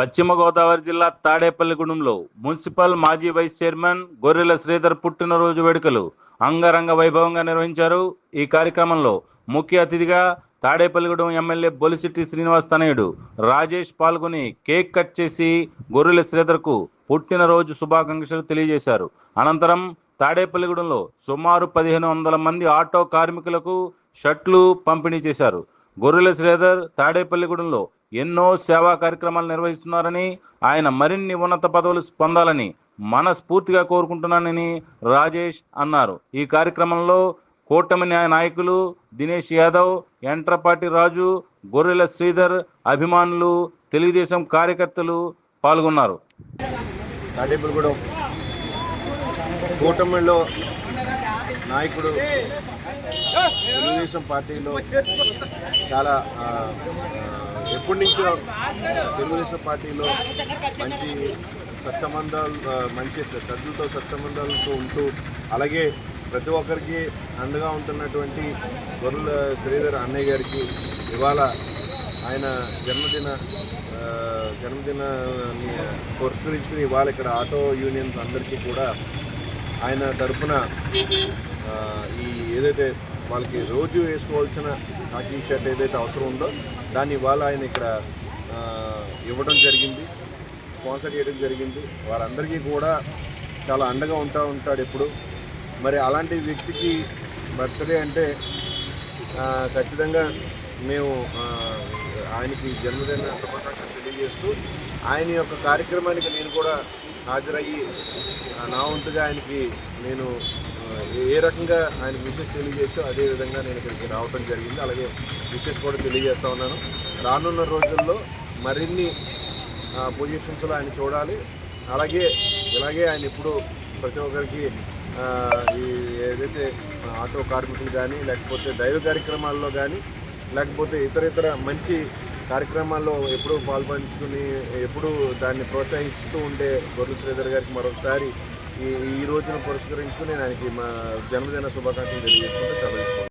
పశ్చిమ గోదావరి జిల్లా తాడేపల్లిగూడెంలో మున్సిపల్ మాజీ వైస్ చైర్మన్ గొర్రెల శ్రీధర్ పుట్టినరోజు వేడుకలు అంగరంగ వైభవంగా నిర్వహించారు. ఈ కార్యక్రమంలో ముఖ్య అతిథిగా తాడేపల్లిగూడెం ఎమ్మెల్యే బొలిశెట్టి శ్రీనివాస్ తనయుడు రాజేష్ పాల్గొని కేక్ కట్ చేసి గొర్రెల శ్రీధర్కు పుట్టినరోజు శుభాకాంక్షలు తెలియజేశారు. అనంతరం తాడేపల్లిగూడెంలో సుమారు 1500 మంది ఆటో కార్మికులకు షర్ట్లు పంపిణీ చేశారు. గొర్రెల శ్రీధర్ తాడేపల్లిగూడెంలో ఎన్నో సేవా కార్యక్రమాలు నిర్వహిస్తున్నారని, ఆయన మరిన్ని ఉన్నత పదవులు పొందాలని మనస్ఫూర్తిగా కోరుకుంటున్నానని రాజేష్ అన్నారు. ఈ కార్యక్రమంలో కూటమి నాయకులు దినేష్ యాదవ్, ఎంట్రపాటి రాజు, గొర్రెల శ్రీధర్ అభిమానులు, తెలుగుదేశం కార్యకర్తలు పాల్గొన్నారు. తాడేపల్లిగూడెం కూటమిలో నాయకుడు తెలుగుదేశం పార్టీలో చాలా ఎప్పటి నుంచో తెలుగుదేశం పార్టీలో మంచి సత్సంబంధాలు, మంచి సభ్యులతో సత్సంబంధాలతో ఉంటూ అలాగే ప్రతి ఒక్కరికి అండగా ఉంటున్నటువంటి గొర్రెల శ్రీధర్ అన్నయ్య గారికి ఇవాళ ఆయన జన్మదినాన్ని పురస్కరించుకుని ఇవాళ ఇక్కడ ఆటో యూనియన్స్ అందరికీ కూడా ఆయన తరఫున ఈ ఏదైతే వాళ్ళకి రోజు వేసుకోవాల్సిన హాకీ షర్ట్ ఏదైతే అవసరం ఉందో దాన్ని ఇవాళ ఆయన ఇక్కడ ఇవ్వడం జరిగింది, స్పాన్సర్ చేయడం జరిగింది. వారందరికీ కూడా చాలా అండగా ఉంటాడు ఎప్పుడు. మరి అలాంటి వ్యక్తికి బర్త్డే అంటే ఖచ్చితంగా మేము ఆయనకి జన్మదిన శుభాకాంక్షలు తెలియజేస్తూ ఆయన యొక్క కార్యక్రమానికి నేను కూడా హాజరయ్యి నా వంతుగా ఆయనకి నేను ఏ రకంగా ఆయన విషెస్ తెలియజేస్తూ అదేవిధంగా నేను ఇక్కడికి రావడం జరిగింది. అలాగే విషెస్ కూడా తెలియజేస్తూ ఉన్నాను. రానున్న రోజుల్లో మరిన్ని పొజిషన్స్లో ఆయన చూడాలి. ఇలాగే ఆయన ఇప్పుడు ప్రతి ఒక్కరికి ఈ ఏదైతే ఆటో కార్మికులు కానీ లేకపోతే దైవ కార్యక్రమాల్లో కానీ లేకపోతే ఇతర మంచి కార్యక్రమాల్లో ఎప్పుడూ పాల్పంచుకుని ఎప్పుడూ దాన్ని ప్రోత్సహిస్తూ ఉండే గొర్రెల శ్రీధర్ గారికి మరొకసారి ఈ రోజున పురస్కరించుకుని ఆయనకి మా జన్మదిన శుభాకాంక్షలు తెలియజేసుకుంటూ సెలవు.